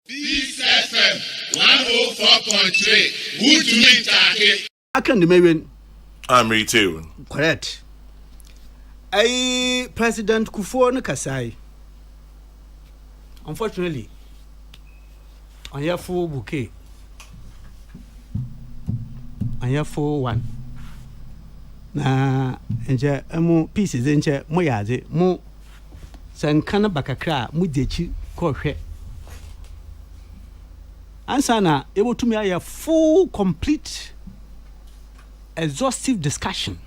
This FM 104.3. Who to me, Taki? I can imagine. I'm retail. Correct. President Kufuor Kasai. Unfortunately, on your full bouquet, on your full one. Na enje emu pieces enje mo yaze mo sankana bakakra mo dechi ko hwe. Answer na able to me a full, complete, exhaustive discussion.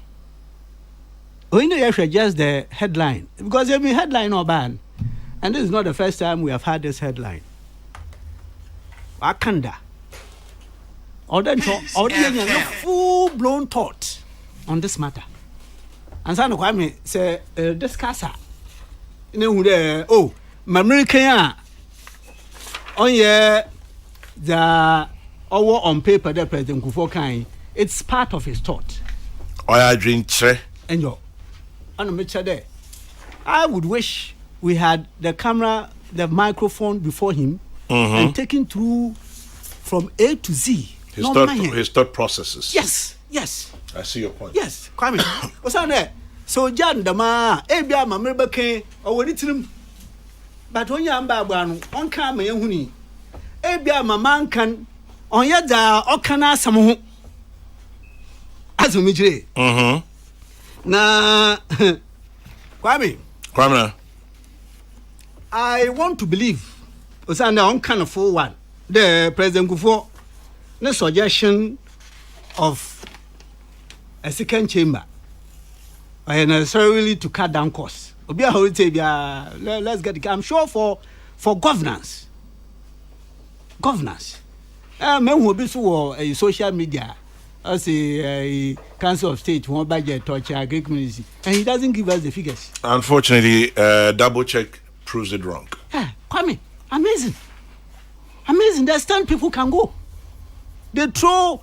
We know just the headline because every headline or ban, and this is not the first time we have had this headline. Wakanda. Or then full-blown thought on this matter. And so Kwame say discusser. You know American on your the over on paper that President Kufuor can, it's part of his thought. I drink tre. And yo, there. I would wish we had the camera, the microphone before him, and taken through from A to Z. His thought processes. Yes. I see your point. Yes, Kwame. What's on there? So Jan Dama, Abia Mamrebake, or when it's him. But when you are Baban, on camera, Huni. Ebia maman kan onye da okana asam ho azumijire na Kwamena, I want to believe osana on kind of full one the President Kufuor the suggestion of a second chamber necessarily to cut down costs obi a ho say bia let's get I'm sure for governance. Men who be so social media as a council of state one budget touch a Greek community and he doesn't give us the figures. Unfortunately, double check proves it wrong. Kwame, amazing. The stand people can go. They throw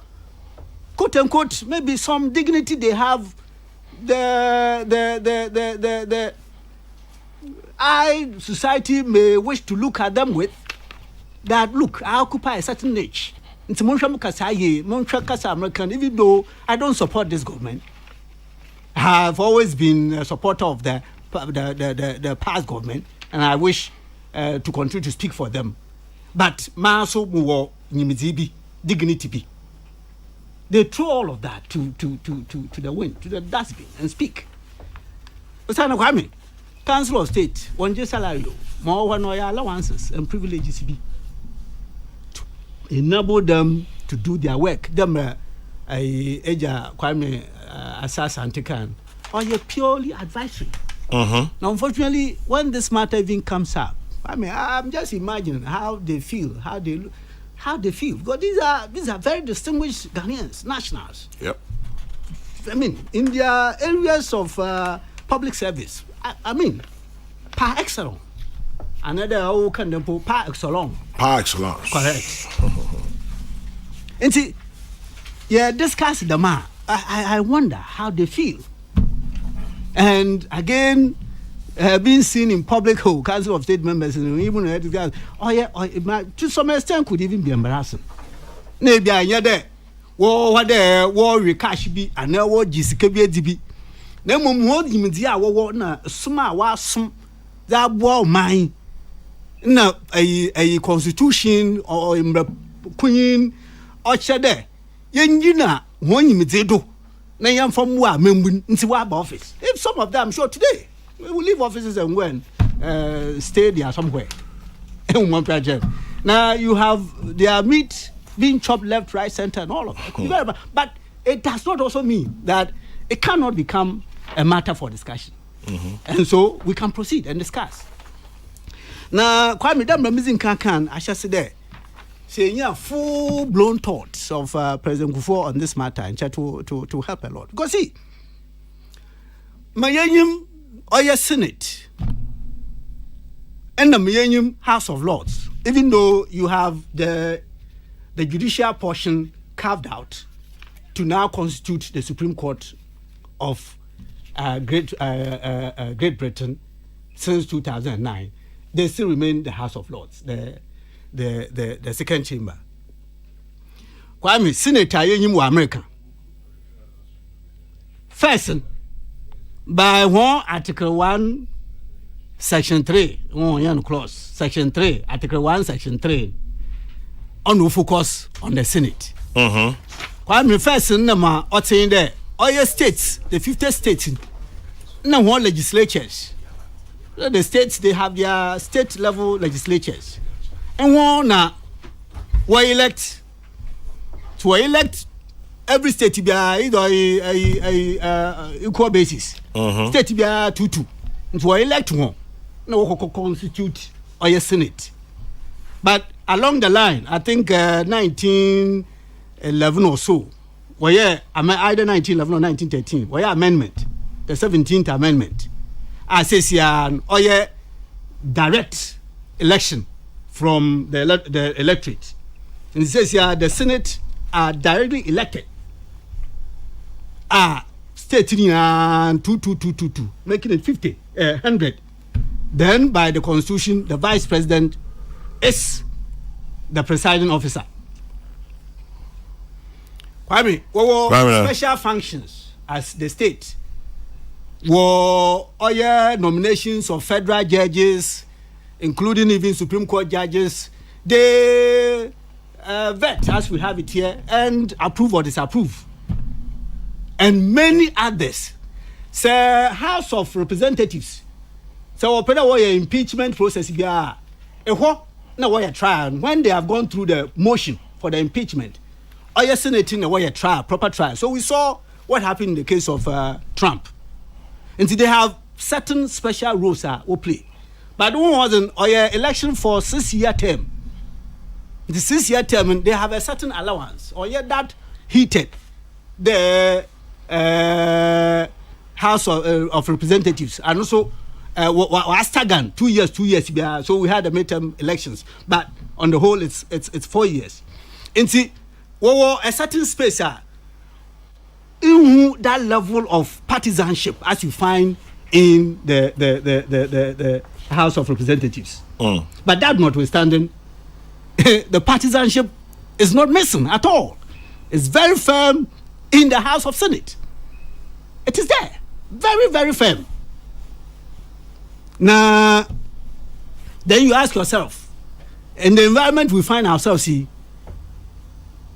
quote unquote maybe some dignity they have the society may wish to look at them with. That look, I occupy a certain niche. It's American, even though I don't support this government. I have always been a supporter of the past government, and I wish to continue to speak for them. But Maso Muwo Nimizibi, dignity be. They throw all of that to the wind, to the dustbin, and speak. Osana Kwame, Council of State, one year salary, more one or allowances and privileges be. Enable them to do their work. Them Eja Kwame Asas Antikan or you're purely advisory. Now, unfortunately, when this matter even comes up, I'm just imagining how they feel, how they feel. Because these are very distinguished Ghanaians, nationals. Yep. In their areas of public service, par excellence. Another who can put par excellence. Par excellence. Correct. And see, discuss the man. I wonder how they feel. And again, being seen in public Council of State members and even to some extent could even be embarrassing. Maybe I there. What there, war cash be, and now what Jessica be. Then what you mean, na smart was that war mine. Na a constitution or queen or shade yenjina one yimizedo na yam from wa membun nti wa office if some of them sure today we will leave offices and go and stay there somewhere in one project. Now you have their meat being chopped left, right, center and all of that. But it does not also mean that it cannot become a matter for discussion. And so we can proceed and discuss. Now, Kwame Duncan Kankan, I shall say there, saying full-blown thoughts of President Kufuor on this matter and try to help a lot. Because see, Mayanyum or your Senate and the Mayanyum House of Lords, even though you have the judicial portion carved out to now constitute the Supreme Court of Great Britain since 2009. They still remain the House of Lords. The the second chamber. Kwame, Senator Yenyim America. First, by one Article 1, Section 3, clause, Section 3, Article 1, Section 3, on who focus on the Senate. Kwame, first, number, what's in there? All your states, the 50 states, no one legislatures. The states, they have their state level legislatures. And one we elect every state to be either equal basis. State to be 2-2. So we elect one. No constitute or your Senate. But along the line, I think 1911 or so, either 1911 or 1913, amendment, the 17th Amendment. I say or direct election from the electorate. And it says here the Senate are directly elected. Stating 2, making it 50, 100. Then by the Constitution, the Vice President is the presiding officer. Kwame, special functions as the state. All nominations of federal judges, including even Supreme Court judges, they vet, as we have it here, and approve or disapprove. And many others. Say, House of Representatives. So, impeachment process, now trial. When they have gone through the motion for the impeachment, Senate in a trial, proper trial. So, we saw what happened in the case of Trump. And they have certain special rules will play. But one wasn't election for 6-year term. The 6-year term, they have a certain allowance. That heated the House of Representatives. And also, staggered 2 years. So we had the midterm elections. But on the whole, it's 4 years. And see, a certain space in that level of partisanship as you find in the House of Representatives. But that notwithstanding, the partisanship is not missing at all. It's very firm in the House of Senate. It is there. Very, very firm. Now, then you ask yourself, in the environment we find ourselves in,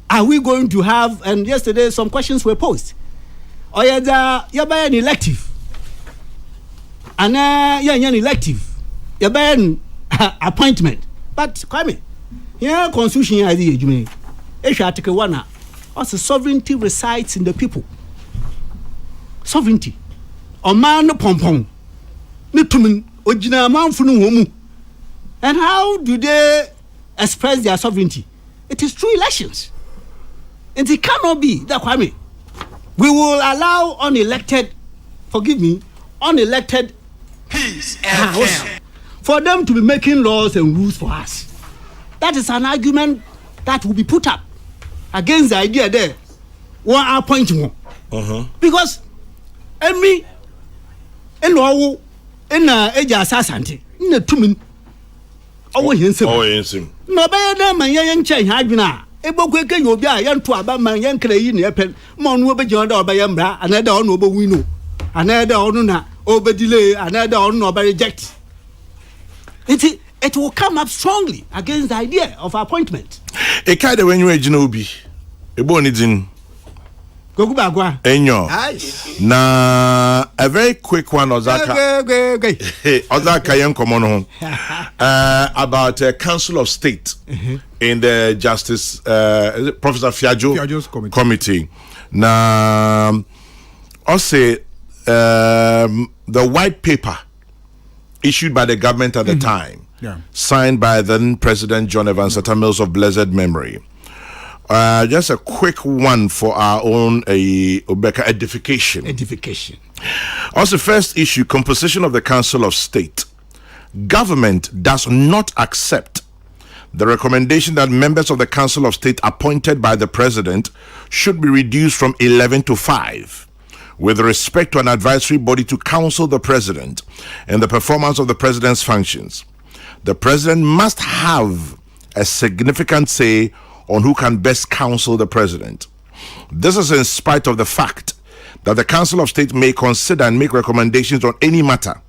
are we going to have, and yesterday some questions were posed, you're by an elective, and you're an elective, you're by an appointment. But, Kwame, here, Constitution idea, Article 1, also sovereignty resides in the people. Sovereignty. Man pompon. Nitumin, ojina man funu homu. And how do they express their sovereignty? It is through elections. And it cannot be that, Kwame, we will allow unelected Peace and for them to be making laws and rules for us. That is an argument that will be put up against the idea there. One appointment. Because me and no age assassin in the tumin. Oh, yes, no better man, young change had been a book you'll be a young to a man, young Canadian pen, Mon will be joined by Yambra, another honorable winnow, another honor over delay, another honor by reject. It will come up strongly against the idea of appointment. A kind of when you are Genobi, a bonidin. Go back one. Enyo. Na a very quick one, Ozaka. Ozaka young common home. About a Council of State in the Justice Professor Fiajo's committee. Na also the white paper issued by the government at the time, signed by then President John Evans Atta Mills of blessed memory. Just a quick one for our own Obeka edification. Also, first issue, composition of the Council of State. Government does not accept the recommendation that members of the Council of State appointed by the President should be reduced from 11 to 5. With respect to an advisory body to counsel the President and the performance of the President's functions. The President must have a significant say on who can best counsel the president. This is in spite of the fact that the Council of State may consider and make recommendations on any matter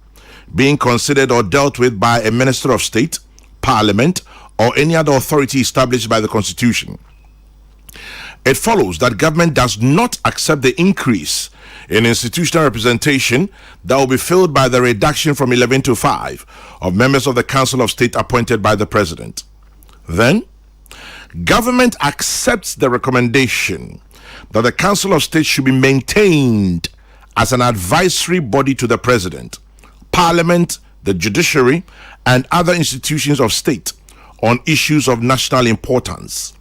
being considered or dealt with by a Minister of State, Parliament, or any other authority established by the Constitution. It follows that government does not accept the increase in institutional representation that will be filled by the reduction from 11 to 5 of members of the Council of State appointed by the President. Then, government accepts the recommendation that the Council of State should be maintained as an advisory body to the President, Parliament, the judiciary, and other institutions of state on issues of national importance.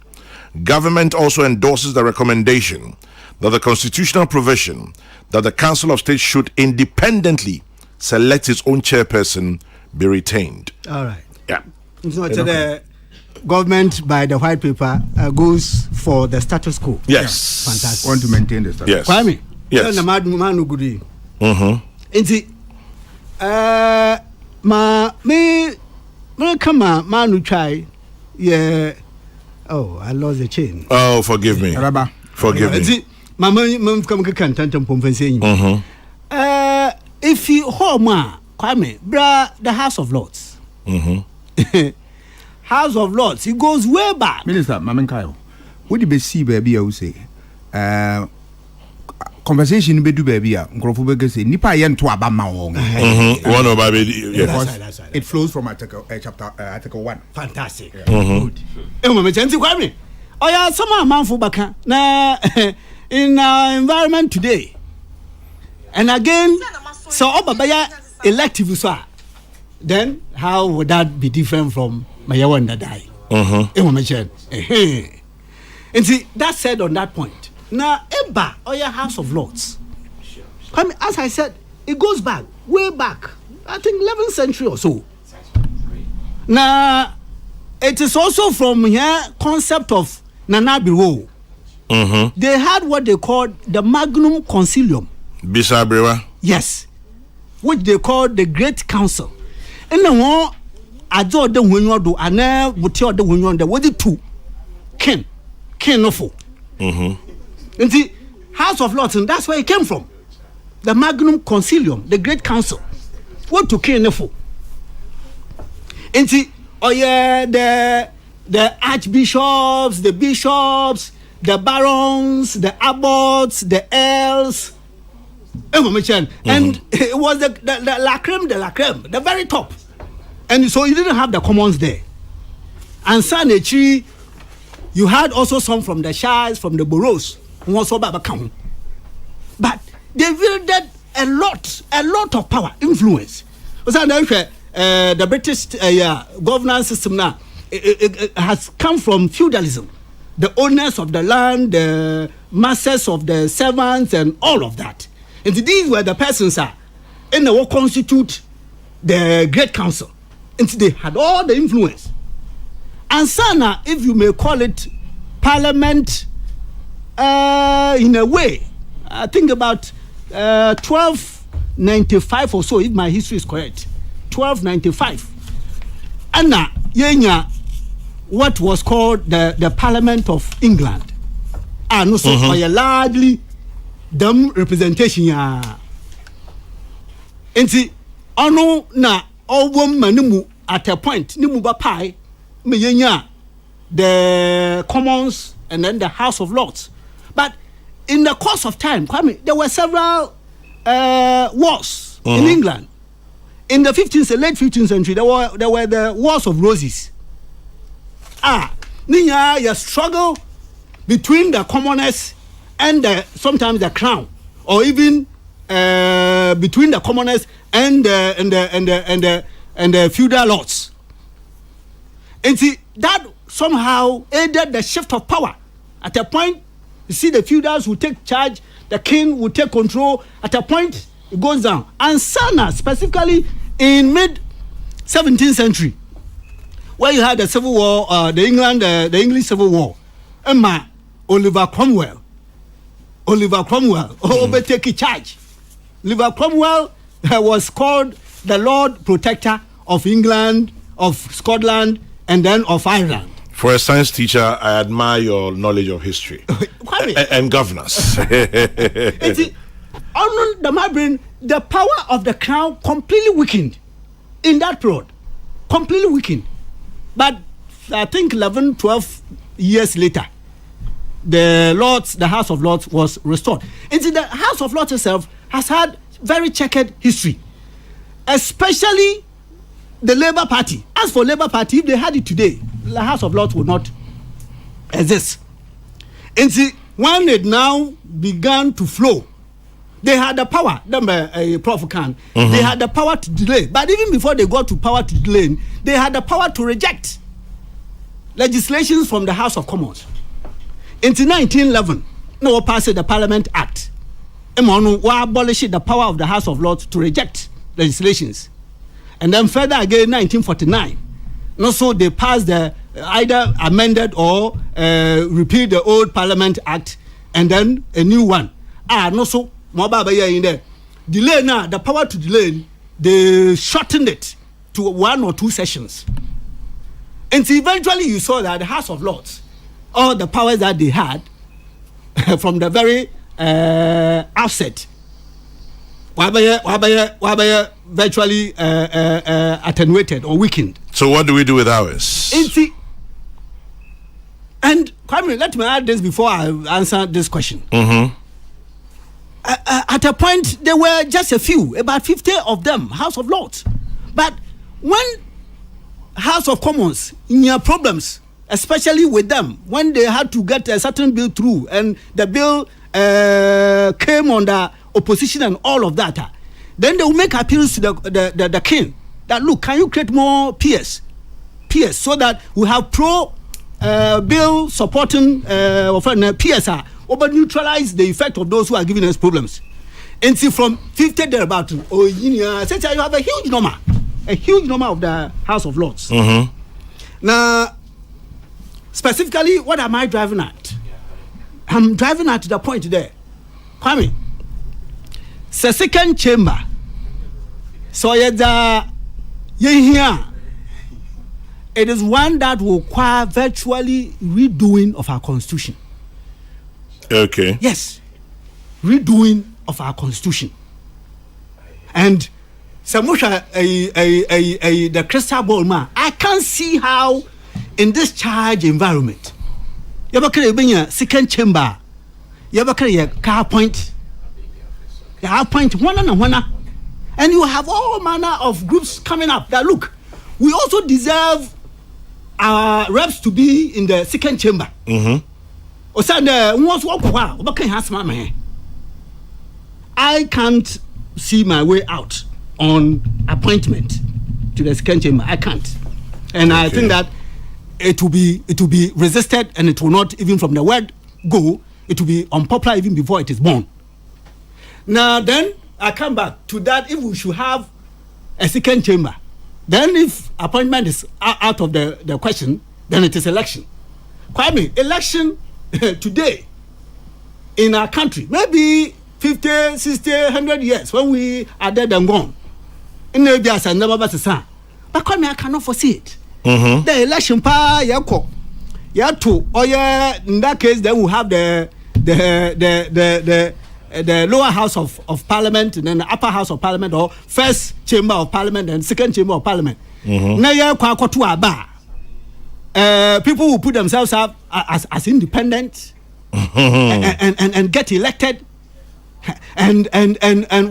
Government also endorses the recommendation that the constitutional provision that the Council of State should independently select its own chairperson be retained. All right. Yeah. So the government by the white paper goes for the status quo. Yes. Yeah. Fantastic. Want to maintain the status. Yes. Kwame. Yes. Manu try. Yeah. Oh, I lost the chain. Oh, forgive me. Rabba. Forgive me. If you Homa, Kwame, the House of Lords. House of Lords, it goes way back. Minister, Mamen Kayo, what did you see, baby? I will say, conversation be do baby, Grofubega say, Nipa yen to Abama. One of baby, yes. It flows from Article 1. Fantastic. Good. Kwame. Oh, yeah, some man for Baka. Now, in our environment today, and again, so Obabaya elective, then how would that be different from Mayawanda die? And see, that said on that point. Now, Eba or your House of Lords. I mean, as I said, it goes back, way back, I think 11th century or so. Now, it is also from here concept of Nanabiwo. They had what they called the Magnum Concilium. Bisabrewa. Yes, which they called the Great Council. And the one I do the window do and then would tell the window what the two Ken no fool. And the House of Lords, and that's where it came from. The Magnum Concilium, the Great Council. What to Ken no fool. And see, oh yeah, the archbishops, the bishops, the barons, the abbots, the earls. And it was the la creme de la creme, the very top. And so you didn't have the commons there. And Sanechi, you had also some from the shires, from the boroughs, who also Babakam. But they wielded a lot of power, influence. The British governance system now it has come from feudalism. The owners of the land, the masters of the servants, and all of that. And these were the persons in the what constitute the Great Council. And they had all the influence. And Sana, if you may call it parliament, in a way, I think about 1295 or so, if my history is correct. 1295. And now, what was called the Parliament of England. And also, largely, them representation and see ono na obom manimu at a point nimu ba pai meyenya the Commons and then the House of Lords. But in the course of time, Kwame, there were several wars in England. In the late 15th century, there were the Wars of Roses. Ninya ya struggle between the commoners and sometimes the crown, or even between the commoners and the feudal lords. And see that somehow aided the shift of power. At a point, you see the feudals will take charge, the king will take control. At a point, it goes down. And Sana, specifically in mid-17th century, where you had the Civil War, the English Civil War, Oliver Cromwell overtaking charge. Oliver Cromwell was called the Lord Protector of England, of Scotland, and then of Ireland. For a science teacher, I admire your knowledge of history and governance. The power of the crown completely weakened in that period. Completely weakened. But I think 11, 12 years later, the House of Lords was restored. And the House of Lords itself has had very checkered history, especially the Labour Party. As for Labour Party, if they had it today, the House of Lords would not exist. And see, when it now began to flow, they had the power. Prof. Khan, they had the power to delay. But even before they got to power to delay, they had the power to reject legislations from the House of Commons. In 1911, no passed the Parliament Act. Abolished the power of the House of Lords to reject legislations. And then further again, 1949, so they passed the either amended or repealed the old Parliament Act, and then a new one. So in there, delay now, the power to delay, they shortened it to 1 or 2 sessions. And so eventually you saw that the House of Lords, all the powers that they had from the very outset, virtually attenuated or weakened. So what do we do with ours? And Kwame, let me add this before I answer this question. At a point, there were just a few, about 50 of them, House of Lords. But when House of Commons, in your problems, especially with them, when they had to get a certain bill through, and the bill came under opposition and all of that, then they will make appeals to the king that, look, can you create more peers so that we have bill supporting peers over neutralize the effect of those who are giving us problems. And see, from 50 thereabout, you have a huge number of the House of Lords. Now, specifically, what am I driving at? I'm driving at the point there. Kwame, the second chamber, so it is one that will require virtually redoing of our constitution. Okay. Yes, redoing of our constitution. And Samusha, the crystal ball man, I can't see how in this charged environment, you have a second chamber, you have a car point, you have point one and one, and you have all manner of groups coming up that, look, we also deserve our reps to be in the second chamber. I can't see my way out on appointment to the second chamber. I can't, and I think that it will be resisted, and it will not, even from the word go, it will be unpopular even before it is born. Now then, I come back to that. If we should have a second chamber, then if appointment is out of the question, then it is election. Kwame, election today in our country, maybe 50, 60, 100 years, when we are dead and gone, in the Bias and never but Kwame, I cannot foresee it. The election in that case, then we have the lower house of parliament, and then the upper house of parliament, or first chamber of parliament and second chamber of parliament. People will put themselves up as independent and get elected, and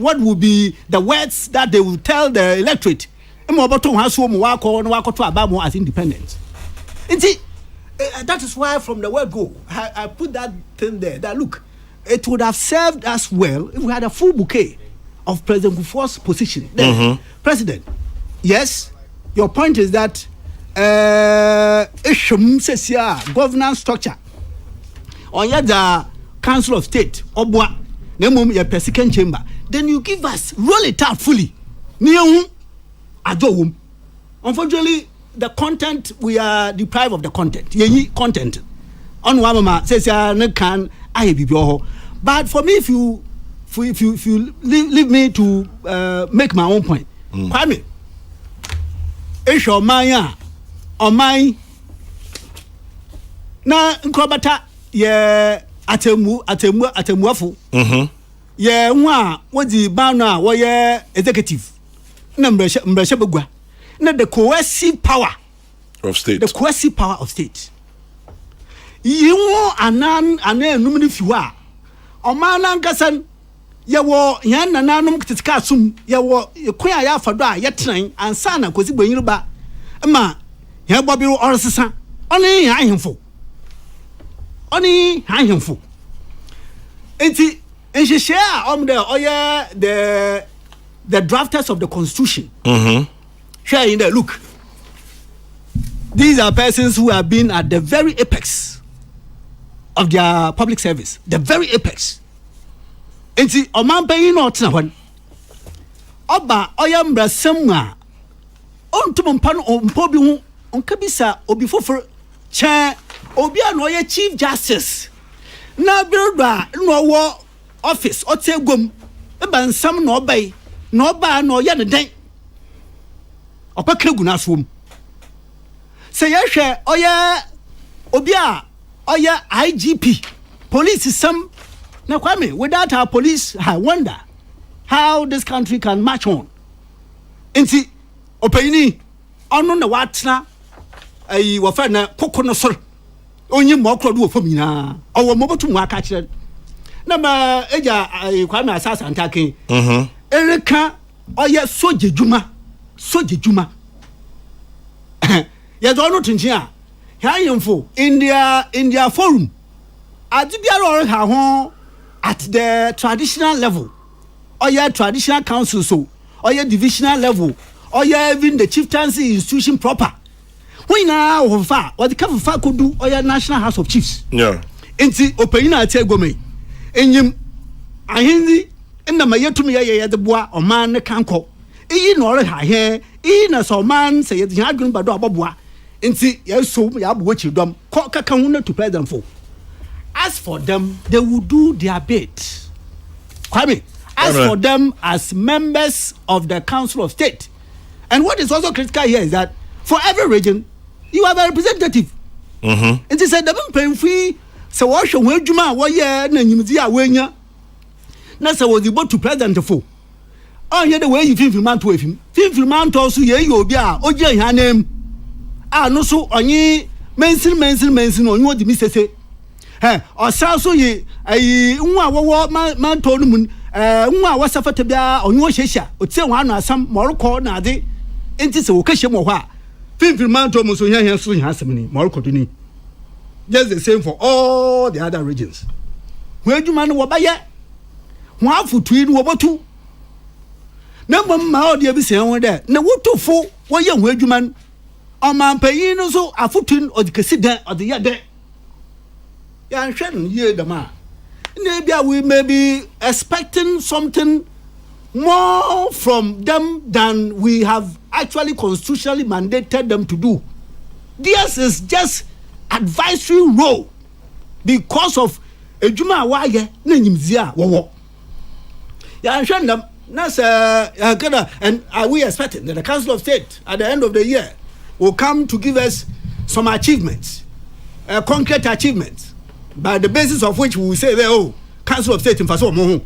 what will be the words that they will tell the electorate as independent. And see, that is why from the word go, I put that thing there, that look, it would have served us well if we had a full bouquet of President Kufuor's position. President, yes, your point is that governance structure on the Council of State, Obwa, your second chamber, then you give us, roll it out fully. Unfortunately, the content, we are deprived of the content. Content. On Wamama says, but for me, if you leave me to make my own point, Kwame, it's your Maya or my na nkrobata ye atemuafo ye nwa wodi ban a wo ye executive na mbrasha begua na the coercive power of state yiwo anan enum ni fi wa omana nkasan ye wo yan nananum kitika asum ye wo kwan a ya fado a ye tran ansa na kosi gbanyiruba ma ye bobiru orsesa oni ahemfo enti enhihye a oye the drafters of the constitution share in the look. These are persons who have been at the very apex of their public service, the very apex. Enti omampa yi no tena hwan oba oyambra semwa ontum mpa no mpo bi hu onka bisa obi fofor che obi a no ye chief justice na birda no wo office otegom e ban sam no obai no ba no ye ne den opaka gu na som se ye hwe oye obi a oye IGP police sam na Kwame, without our police, I wonder how this country can march on. Inti opini onu na watna ayi wafa na kokono sor onye mo krodo ofam nyina owo mobotu mu aka kire na ma eja Kwame asasa antaken ereka oye soje juma ya do no tunchi a hayemfo India forum adibiara ore ha ho at the traditional level, or your traditional council, so or your divisional level, or your even the chieftaincy institution proper. When now what the Kafa could do, or your national house of chiefs. Yeah. Inti opina tegome. Enyim ahindi na maye to me ya the bois or man kanko. E no ha here, na so man say the hadgun bado aboboa. Inti so ya bo chi dom ko kaka hu to president for. As for them, they will do their bit. Kwame, as for them as members of the Council of State. And what is also critical here is that for every region, you have a representative. And they said, the free, so what should we do? What year, Namizia, Wenya? Nasa was the to president for. Oh, yeah, the way you feel man to him. Feel man to also, yeah, you'll be a Oja, her name. Ah, no, so on ye, mention, on what the Mr. say. Or so ye man told moon was suffered to be on your shesha or say one some Morocco na de into so occasion or what 50 man told so here soon has many Morocco to just the same for all the other regions. Where do man what yet? One for twin over two. Number my dear be saying there. No what to for what young where you man or man paying so a footing or the casita or the other. Yeah, yeah, the man. Maybe we may be expecting something more from them than we have actually constitutionally mandated them to do. This is just advisory role because of a Juma Waya Nimzia Wawa. Yeah, them. And are we expecting that the Council of State at the end of the year will come to give us some achievements, concrete achievements? By the basis of which we will say, oh, Council of State in Faso Mohu.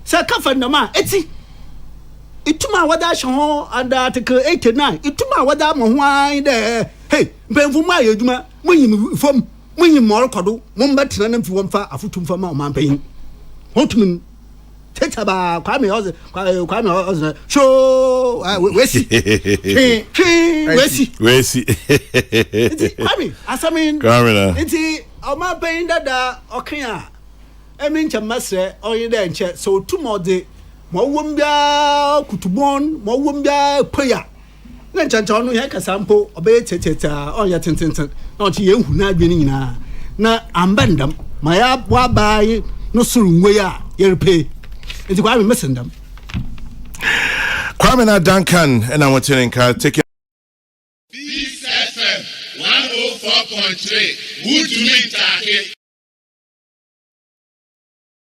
Sir Kafandama, Eti. Ituma wada shon under Article 89. Ituma wada mohwa there. Hey, Benfuma Yuma, Munim from Munim Morocco, Mumbat Ranam Fumfa, Afutum Fama, Mampain. Hotman Tetaba, Kwame Oz, show, Wessi. Kwame, as I mean, Eti. Oma pain that okay. I mean, Chamase or you then check so 2 more day. More wumbia kutubon, more wumbia prayer. Then Chanchon, you have a sample, obey teta or your tintin, not you who not being na ambandam. My up wa by no soon way you pay. It's why we missing them. Kwamena Duncan and I want to take 104.3. Would you mean